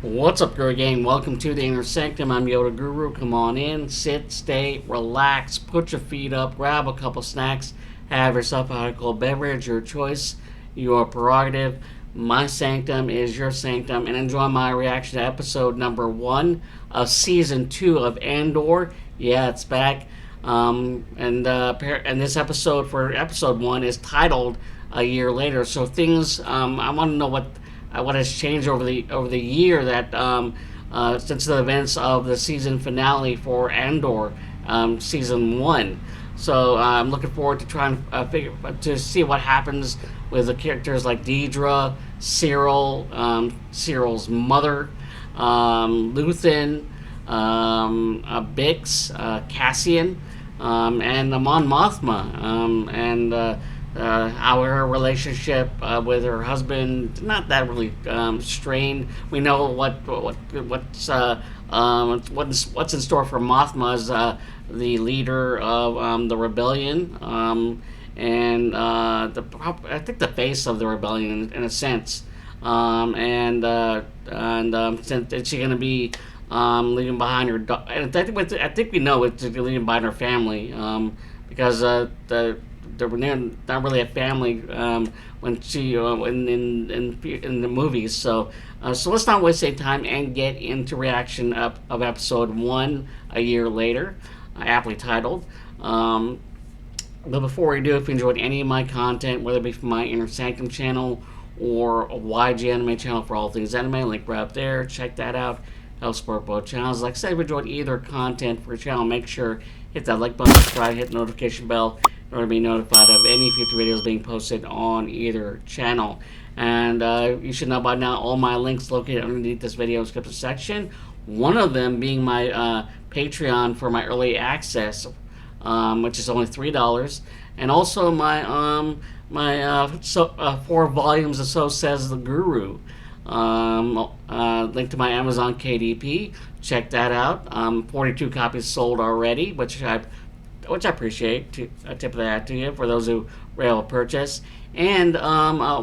What's up, Guru Gang? Welcome to the Inner Sanctum. I'm Yoda Guru. Come on in, sit, stay, relax, put your feet up, grab a couple snacks, have yourself a alcoholic beverage, your choice, your prerogative. My sanctum is your sanctum, and enjoy my reaction to episode number 1 of season 2 of Andor. Yeah, it's back. And this episode for episode 1 is titled A Year Later. So things, I want to know what has changed over the year that since the events of the season finale for Andor, season 1. So I'm looking forward to trying to see what happens with the characters like Deidre, Cyril, Cyril's mother, Luthen, Bix, Cassian, and Mon Mothma, and how her relationship with her husband not that really strained. We know what's in store for Mothma as the leader of the rebellion, and I think the face of the rebellion in a sense, and since she's going to be leaving behind her and I think we know it's leaving behind her family, because they were not really a family when she in the movies. So let's not waste any time and get into reaction of episode 1, A Year Later, aptly titled. But before we do, if you enjoyed any of my content, whether it be from my Inner Sanctum channel or a YG Anime channel for all things anime, link right up there. Check that out. Help support both channels. Like I said, if you enjoyed either content for your channel, make sure hit that like button, subscribe, hit the notification bell in order to be notified of any future videos being posted on either channel. And you should know by now all my links located underneath this video description section. One of them being my Patreon for my early access, which is only $3, and also my 4 volumes of So Says the Guru. Link to my Amazon KDP. Check that out. 42 copies sold already, which I appreciate. A tip of the hat to you for those who were able to purchase. And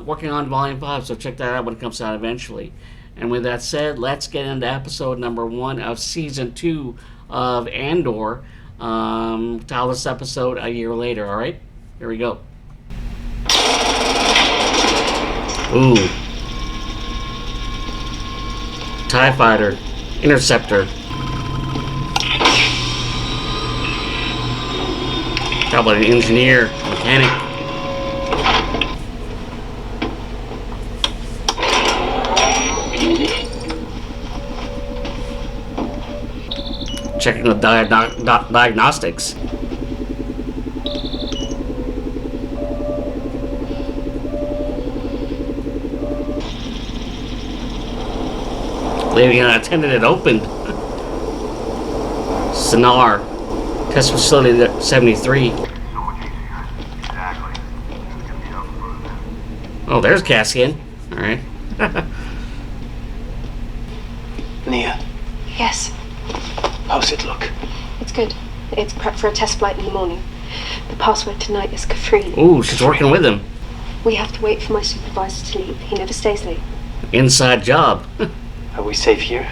working on Volume 5, so check that out when it comes out eventually. And with that said, let's get into episode number 1 of season 2 of Andor. Title this episode A Year Later. All right, here we go. Ooh. TIE Fighter, Interceptor. How about an engineer, mechanic? Checking the diagnostics. Leaving unattended, it opened. Sonar. Test facility 73. Oh, there's Cassian. Alright. Nia, Yes, how's it look? it's good. It's prep for a test flight in the morning. The password tonight is Kafrine. Ooh, she's working with him. We have to wait for my supervisor to leave. He never stays late. Inside job. Are we safe here?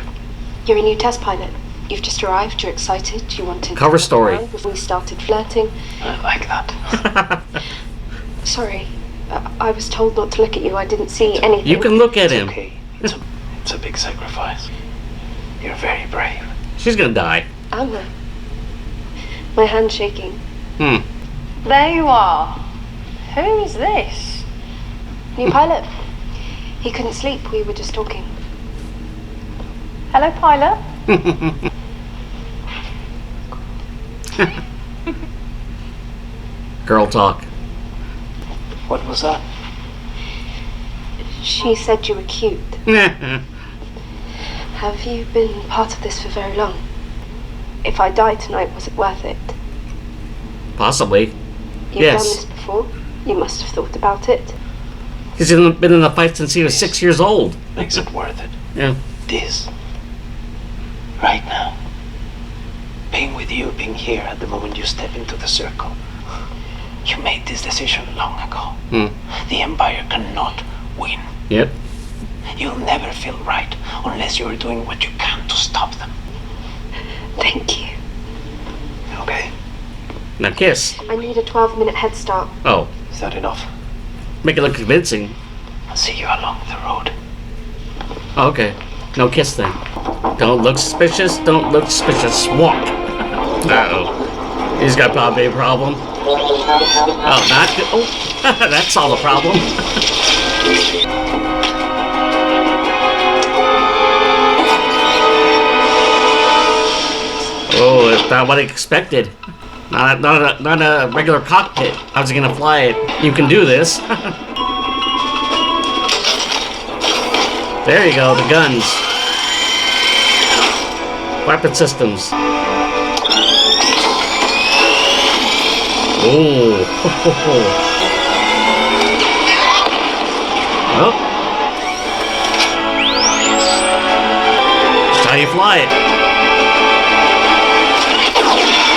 You're a new test pilot. You've just arrived. You're excited. You want to Cover story. Before we started flirting. I like that. Sorry, I was told not to look at you. I didn't see anything. You can look at him. Okay, it's a big sacrifice. You're very brave. She's gonna die. Am I? My hand's shaking. There you are. Who is this? New pilot. He couldn't sleep. We were just talking. Hello, pilot. Girl talk. What was that? She said you were cute. Have you been part of this for very long? If I died tonight, was it worth it? Possibly. You've Yes. done this before. You must have thought about it. He's been in a fight since he was 6 years old. Makes it worth it. Yeah. This. Right now. Being with you, being here at the moment you step into the circle. You made this decision long ago. The Empire cannot win. Yep. You'll never feel right unless you're doing what you can to stop them. Thank you. Okay? Now kiss. I need a 12-minute head start. Oh, Is that enough? make it look convincing. I'll see you along the road. Oh, okay. No kiss then. Don't look suspicious. Don't look suspicious. Walk. Uh-oh. He's got probably a problem. Oh, not good. Oh, that solved the problem. Oh, it's not what I expected. Not a regular cockpit. I was gonna fly it. You can do this. There you go, the guns. Weapon systems. Oh. Well. That's how you fly it.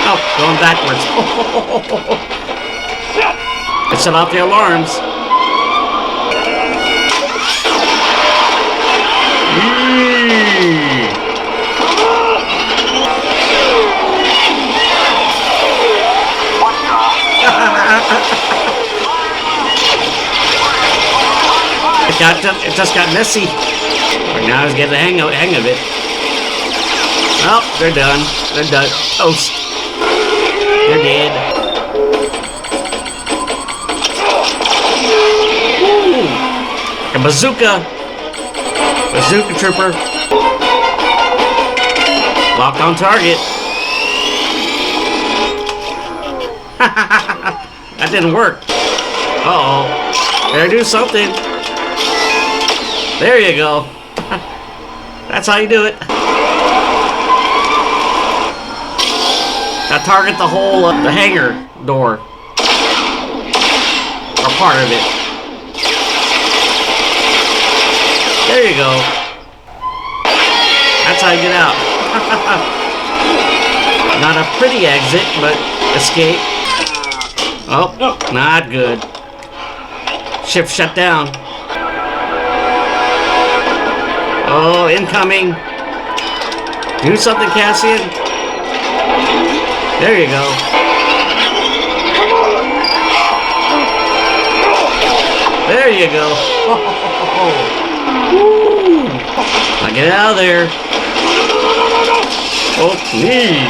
Oh, going backwards. It set off the alarms. It just got messy. But now he's getting the hang of it. Oh, they're done. They're done. Toast. They're dead. Ooh. A bazooka. Bazooka trooper. Locked on target. That didn't work. Uh-oh. Better do something. There you go. That's how you do it. Now target the whole, the hangar door. Or part of it. There you go. That's how you get out. Not a pretty exit, but escape. Oh, not good. Ship shut down. Oh, incoming. Do something, Cassian. There you go. There you go. Now get out of there. Okay.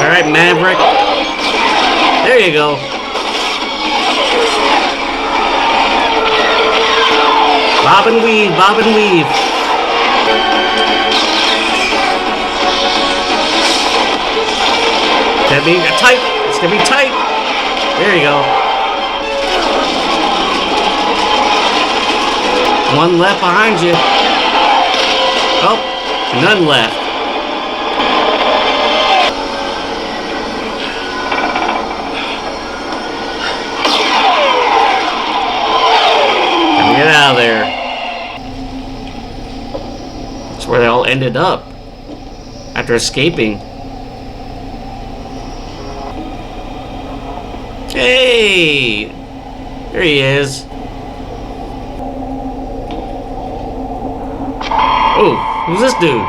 Alright, Maverick. There you go. Bob and weave, bob and weave. It's gonna be tight. It's gonna be tight. There you go. One left behind you. Oh, none left. Get out of there. That's where they all ended up after escaping. Hey! There he is. Oh, who's this dude?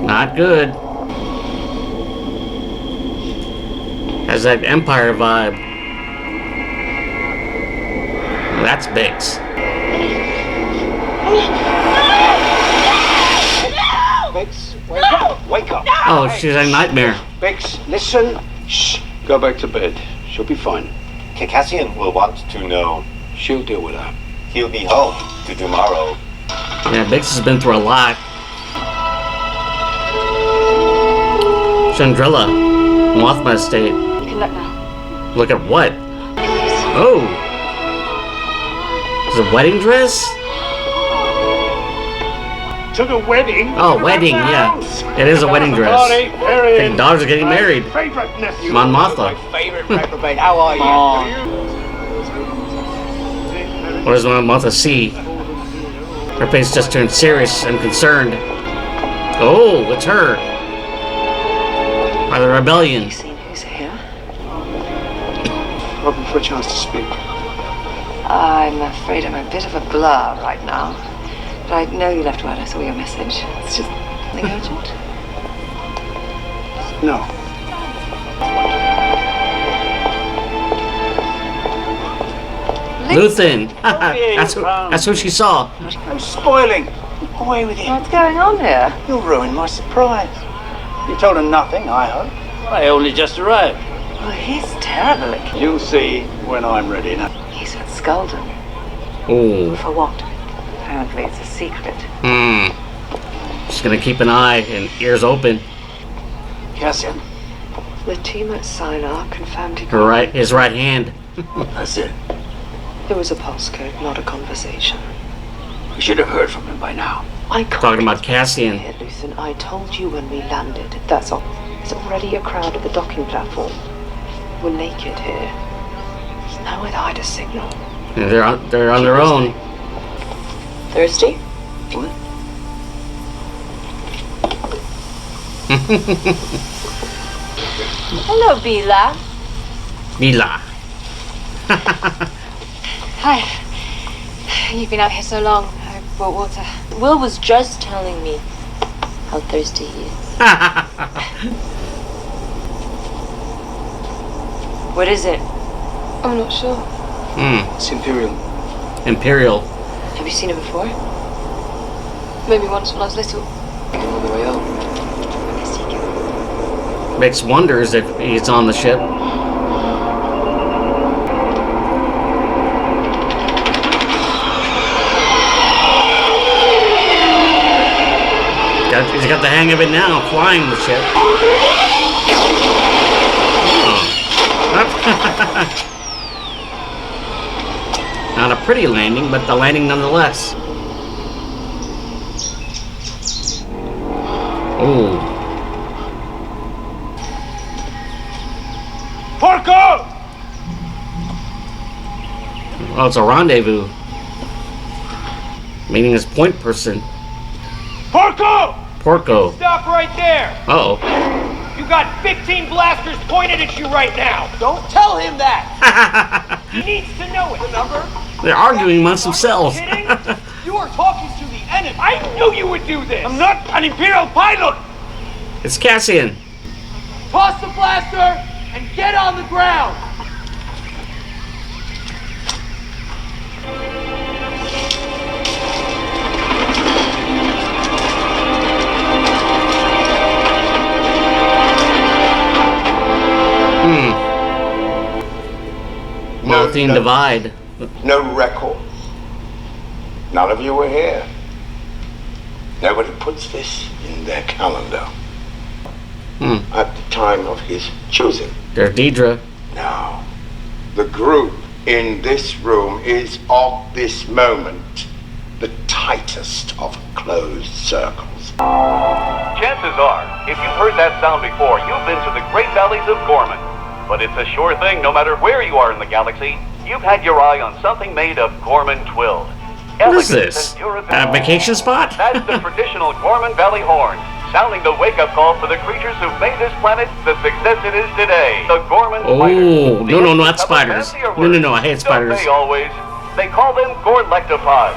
Not good. Has that Empire vibe. That's Bix. Bix, wake up! Wake up! Oh, she's a nightmare. Bix, listen. Shh. Go back to bed. She'll be fine. Cassian will want to know. She'll deal with that. He'll be home to tomorrow. Yeah, Bix has been through a lot. Chandrilla, Mothma estate. You can look now. Look at what? Oh. Is it a wedding dress? To the wedding? Oh, wedding, yeah. It is a wedding dress. I think daughters are getting married. Mon Mothma. Favorite reprobate. How are you? What does Mon Mothma see? Her face just turned serious and concerned. Oh, it's her. By the rebellion. Seen who's here? hoping for a chance to speak. I'm afraid I'm a bit of a blur right now. But I know you left word. I saw your message. It's just something urgent. No. Luthen. That's who she saw. No spoiling. Away with you. What's going on here? You'll ruin my surprise. You told her nothing, I hope. I only just arrived. Oh, he's terrible. You'll see when I'm ready now. He's at Skulden. Oh. For what? Apparently it's a secret. Just gonna keep an eye and ears open. Cassian, The team at Sinar confirmed he His right hand. that's it. It was a passcode, not a conversation. You should have heard from him by now. I can't Talking about Cassian. Here, Luthen. I told you when we landed. That's all. There's already a crowd at the docking platform. We're naked here. There's nowhere to hide a signal. And they're on their own. Thirsty? What? Hello, Bila. Mila. Hi. You've been out here so long. I brought water. Will was just telling me how thirsty he is. What is it? I'm not sure. It's Imperial. Imperial. Have you seen it before? Maybe once when I was little. On the way out. Makes wonders if he's on the ship. He's got the hang of it now, flying the ship. Not a pretty landing, but the landing nonetheless. Oh. Porco! Well, it's a rendezvous. Meaning his point person. Porco! Porco. Stop right there! Uh-oh. You got 15 blasters pointed at you right now! Don't tell him that! He needs to know it. The number? They're arguing amongst themselves. Kidding? You are talking to the enemy. I knew you would do this! I'm not an Imperial pilot! It's Cassian. Toss the blaster and get on the ground! Multi divide. No record. None of you were here. Nobody puts this in their calendar. At the time of his choosing. There's Deidre. Now, the group in this room is of this moment the tightest of closed circles. Chances are, if you've heard that sound before, you've been to the Great Valleys of Gorman. But it's a sure thing, no matter where you are in the galaxy, you've had your eye on something made of Gorman twill. What is this? A vacation spot? That's the traditional Gorman Valley horn, sounding the wake-up call for the creatures who've made this planet the success it is today. The Gorman spiders. No, not spiders. No, I hate spiders. Don't they always? They call them Gorlectopods.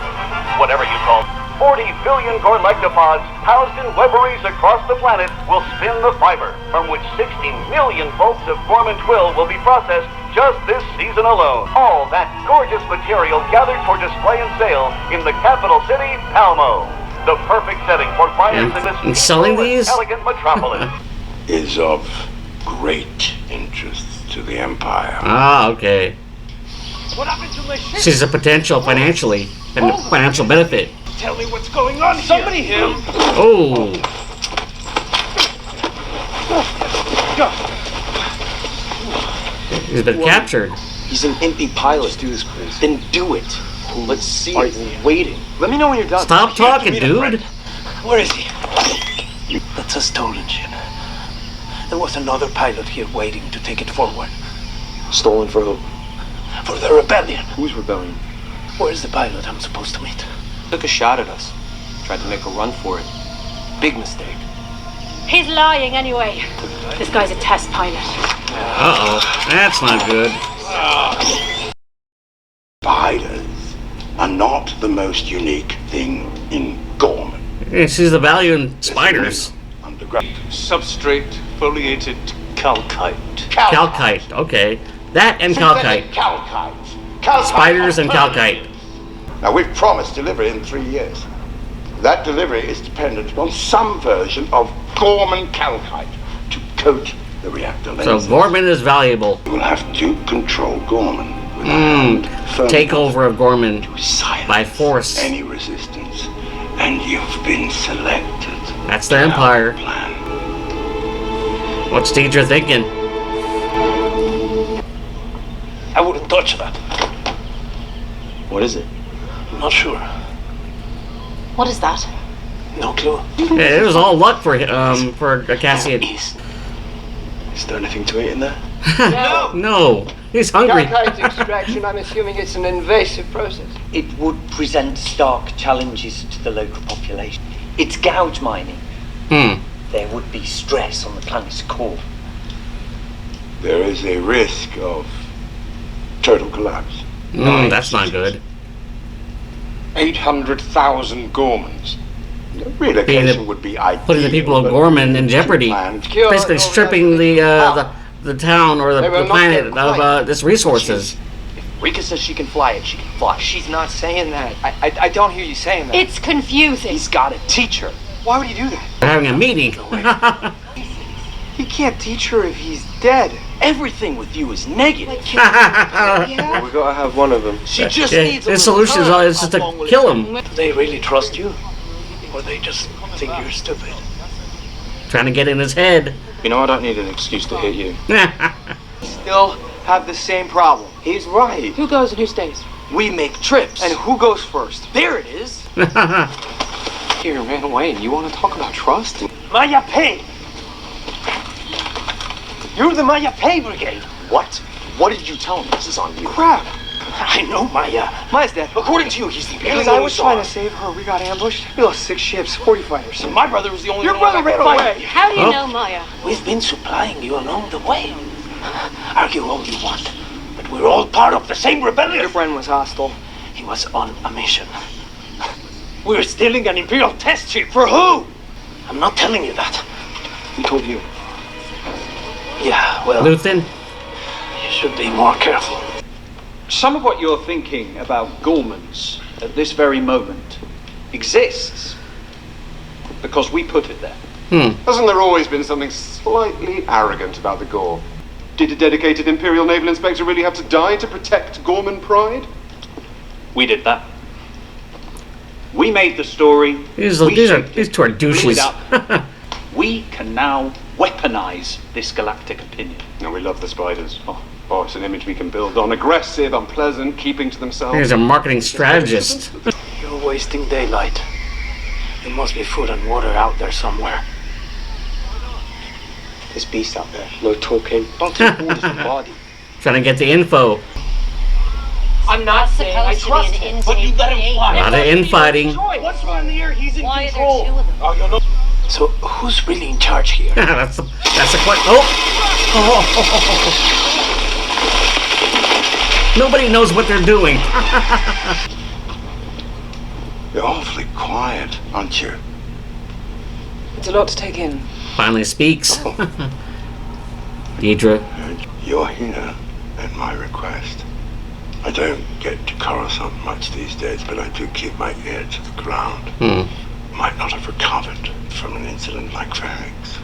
Whatever you call them. 40 billion Gorlectopods housed in weaveries across the planet will spin the fiber, from which 60 million bolts of Gorman twill will be processed just this season alone. All that gorgeous material gathered for display and sale in the capital city, Palmo. The perfect setting for clients in this and selling these? elegant metropolis. Is of great interest to the Empire. Ah, okay. What happened to my ship? Sees a potential financially and financial benefit. Tell me what's going on here. Somebody here. Oh. He's been captured. He's an impy pilot. Let's do this, please. Then do it. Let's see. Are you waiting? Let me know when you're done. Stop talking, dude. Where is he? That's a stolen ship. There was another pilot here waiting to take it forward. Stolen for who? For the rebellion. Whose rebellion? Where's the pilot I'm supposed to meet? Took a shot at us. Tried to make a run for it. Big mistake. He's lying anyway. This guy's a test pilot. Uh-oh. That's not good. Spiders are not the most unique thing in Gorman. Yeah, she's the value in spiders. Underground. Substrate foliated calcite. Calcite, okay. That and calcite. Calcite. Spiders and calcite. Now, we've promised delivery in 3 years. That delivery is dependent upon some version of Gorman calcite to coat the reactor So lenses. Gorman is valuable. You will have to control Gorman with a hand firm Takeover of Gorman to silence by force. any resistance, and you've been selected. That's the Empire. Plan. What's Deidre thinking? I wouldn't touch that. What is it? I'm not sure. What is that? No clue. Yeah, it was all luck for Cassian. East. Is there anything to eat in there? No, he's hungry. Calcite extraction, I'm assuming it's an invasive process. It would present stark challenges to the local population. It's gouge mining. There would be stress on the planet's core. There is a risk of total collapse. That's not good. 800,000 Gormans. Relocation would be ideal. Putting the people of Gorman in jeopardy. Basically stripping the town or the planet of its resources. Rika says she can fly it, she can fly. She's not saying that. I don't hear you saying that. It's confusing. He's got to teach her. Why would he do that? They're having a meeting. He can't teach her if he's dead. Everything with you is negative. Yeah. We gotta have one of them. She just Yeah, needs a his little solution time. is just to kill him. Do they really trust you? Or they just think you're stupid? Trying to get in his head. You know, I don't need an excuse to hit you. Still have the same problem. He's right. Who goes and who stays? We make trips. And who goes first? There it is. Here, man, Wayne, you want to talk about trust? Maya Pay. You're the Maya Pay Brigade. What? What did you tell me? This is on you. Crap. I know Maya. Maya's dead. According to you, he's the Because I was trying to save her. We got ambushed. We lost 6 ships, 40 fighters. My brother was the only Your one. brother ran away. How do you know Maya? We've been supplying you along the way. Argue all you want, but we're all part of the same rebellion. Your friend was hostile. He was on a mission. We're stealing an Imperial test chip. For who? I'm not telling you that. Who told you? Yeah, well, Luthen? you should be more careful. Some of what you're thinking about Gormans at this very moment exists because we put it there. Hasn't there always been something slightly arrogant about the Gore? Did a dedicated Imperial Naval Inspector really have to die to protect Gorman pride? We did that. We made the story. These we shaped two are it, blew douches. it up. We can now weaponize this galactic opinion. No, we love the spiders. Oh, it's an image we can build on. Aggressive, unpleasant, keeping to themselves. He's a marketing strategist. You're wasting daylight. There must be food and water out there somewhere. There's beast out there. No talking. Don't take orders from body. Trying to get the info. I'm not saying I trust him, but you let him fly. A lot of infighting. Once we're in the air, he's in Why are control. there two of them? Oh, you know. So who's really in charge here? that's a question. Oh! Nobody knows what they're doing. You're awfully quiet, aren't you? It's a lot to take in. Finally speaks. Deidre. You're here at my request. I don't get to Coruscant much these days, but I do keep my ear to the ground. Might not have recovered from an incident like Ferrex.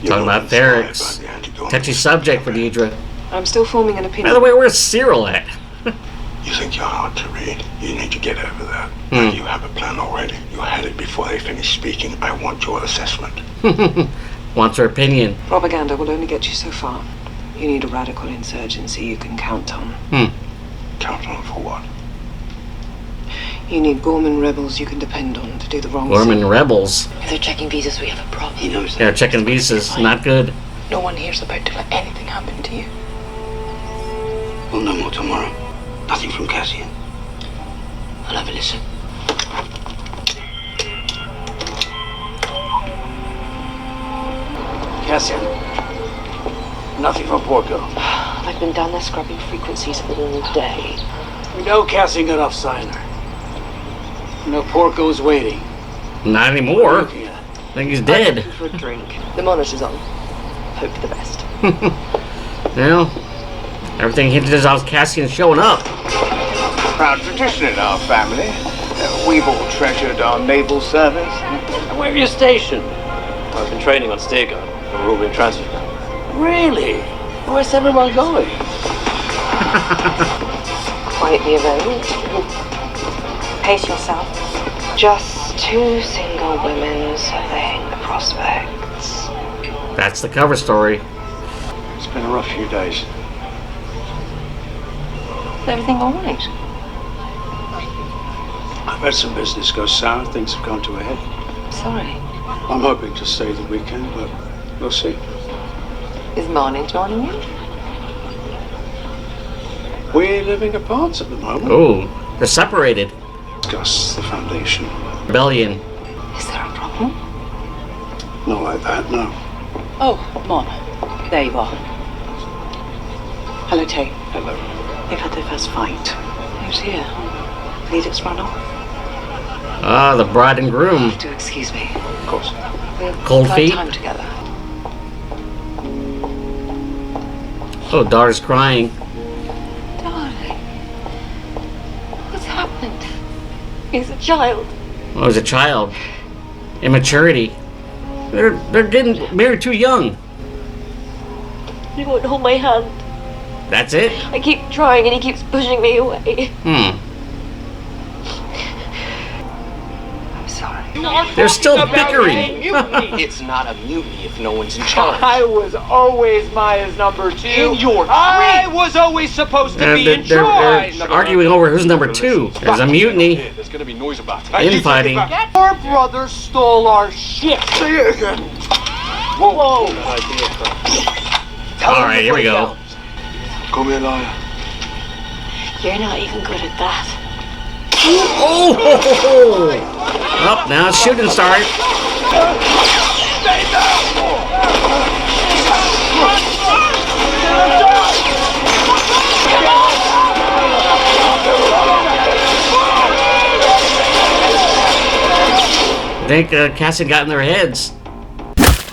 Talking about Ferrex. Touchy subject for Deidre. I'm still forming an By opinion. the way, where's Cyril at? You think you're hard to read? You need to get over that. You have a plan already. You had it before they finished speaking. I want your assessment. Wants her opinion. Propaganda will only get you so far. You need a radical insurgency you can count on. Count on for what? You need Gorman rebels you can depend on to do the wrong Gorman thing. rebels. If they're checking visas, we have a problem. He knows Yeah, checking visas. Not good. No one here's about to let anything happen to you. We'll know more tomorrow. Nothing from Cassian. I'll have a listen. Cassian, Nothing from Porco. I've been down there scrubbing frequencies all day. We know Cassian got off Cyanide. We know Porco's waiting. Not anymore. I think he's dead. For a drink. The monitor's on. Hope for the best. Well, everything hinges on Cassian showing up. Proud tradition in our family. We've all treasured our naval service. Where are you stationed? I've been training on Steergun. We're all being transferred now. Really? Where's everyone going? Quietly event. Pace yourself. Just two single women surveying the prospects. That's the cover story. It's been a rough few days. Is everything all right? I've had some business go sour. Things have gone to a head. I'm sorry. I'm hoping to stay the weekend, but we'll see. Is Marnie joining you? We're living apart at the moment. Oh, they're separated. Discuss the foundation. Rebellion. Is there a problem? Not like that, no. Oh, Mon. There you are. Hello, Tay. Hello. They've had their first fight. Who's here? Leader's run off. Ah, the bride and groom. Do excuse me. Of course. We'll Cold find feet. time together. Oh, daughter's crying. Darling. What's happened? He's a child. Oh, as a child. Immaturity. They're getting married too young. He won't hold my hand. That's it? I keep trying and he keeps pushing me away. I'm sorry. They're still bickering. It's not a mutiny if no one's in charge. I was always Maya's number two. In your I dream. was always supposed to And be in they're charge. arguing over who's number two. There's a mutiny. There's gonna be noise about it. Infighting. Our brother stole our ship. See you again. Whoa. Alright, here we go. Come here, liar. You're not even good at that. Oh! Up now, shooting start. I think Cassian got in their heads.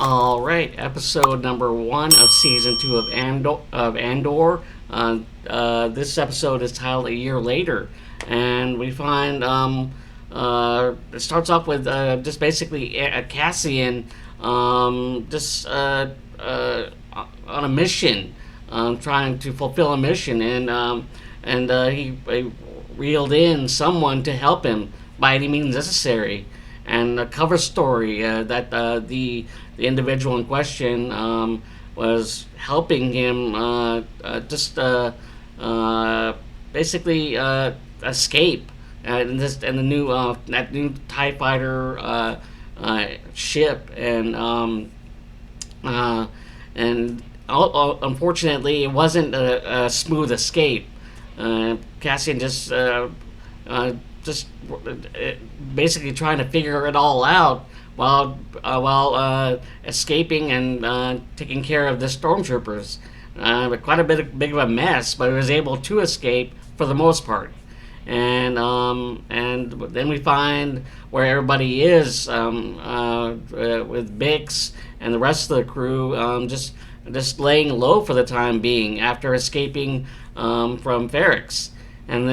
All right, episode number 1 of season 2 of Andor. This episode is titled "A Year Later," and we find it starts off with just basically Cassian just on a mission, trying to fulfill a mission, and he reeled in someone to help him by any means necessary. And the cover story that the individual in question was helping him just basically escape and the new that new TIE fighter ship, and unfortunately it wasn't a smooth escape. Cassian just basically trying to figure it all out while escaping and taking care of the stormtroopers. Quite a big of a mess, but he was able to escape for the most part. And then we find where everybody is with Bix and the rest of the crew, just laying low for the time being after escaping from Ferrix. And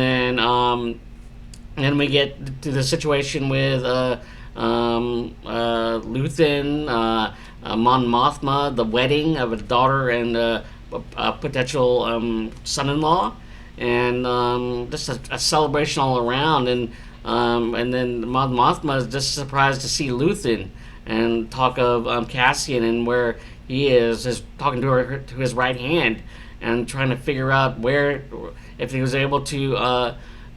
then we get to the situation with Luthen, Mon Mothma, the wedding of a daughter and a potential son-in-law, and just a celebration all around. And then Mon Mothma is just surprised to see Luthen and talk of Cassian and where he is talking to his right hand and trying to figure out if he was able to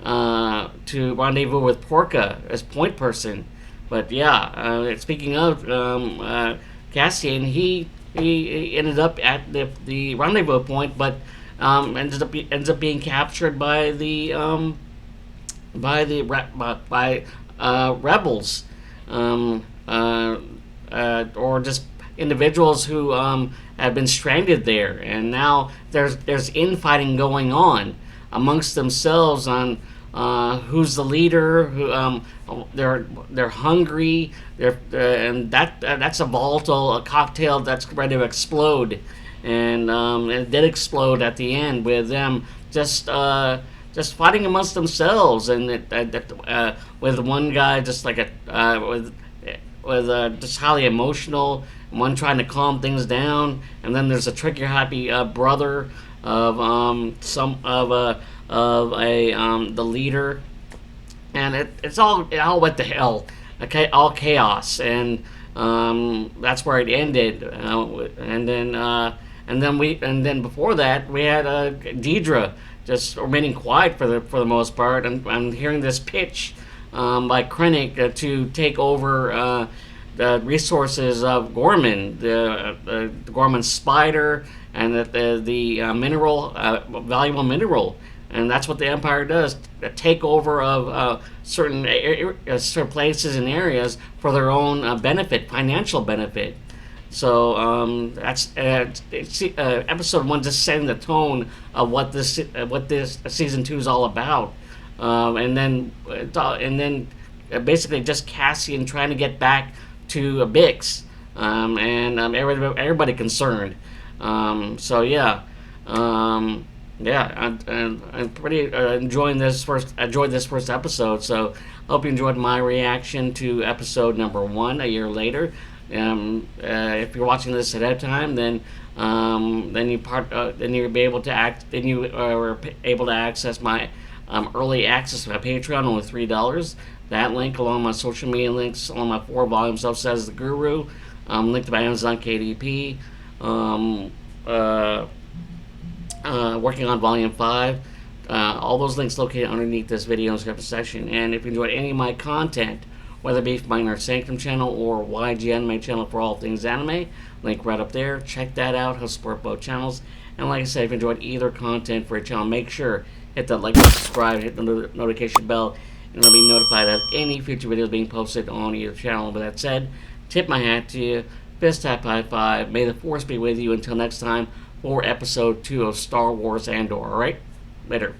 rendezvous with Porca as point person. But yeah, speaking of Cassian, he ended up at the rendezvous point, but ends up being captured by rebels, or just individuals who have been stranded there, and now there's infighting going on amongst themselves on who's the leader. Who they're hungry. And that's a volatile cocktail that's ready to explode, and it did explode at the end with them just fighting amongst themselves, and with one guy just like with just highly emotional, one trying to calm things down, and then there's a trigger happy brother of the leader, and it all went to hell. Okay, all chaos, and that's where it ended. And then before that we had Deidre just remaining quiet for the most part. And I'm hearing this pitch by Krennic to take over the resources of Gorman, the Gorman spider, and the mineral, valuable mineral. And that's what the Empire does: a takeover of certain places and areas for their own benefit, financial benefit. So that's episode 1, just setting the tone of what this season 2 is all about, and then basically just Cassian trying to get back to Bix, and everybody concerned. So yeah. I'm pretty enjoying this first episode. So hope you enjoyed my reaction to episode number 1 a year later. If you're watching this ahead of time, then you'll be able to are able to access my early access to my Patreon, only $3. That link, along with my social media links, along my 4 volumes of Says the Guru, link to my Amazon KDP. Working on Volume 5. All those links located underneath this video in the description section. And if you enjoyed any of my content, whether it be from my Inner Sanctum channel or YG Anime channel for all things anime, link right up there. Check that out. Help support both channels. And like I said, if you enjoyed either content for a channel, make sure hit that like button, subscribe, hit the notification bell, and you'll be notified of any future videos being posted on either channel. With that said, tip my hat to you. Fist tap high five. May the Force be with you until next time for episode 2 of Star Wars Andor. Alright? Later.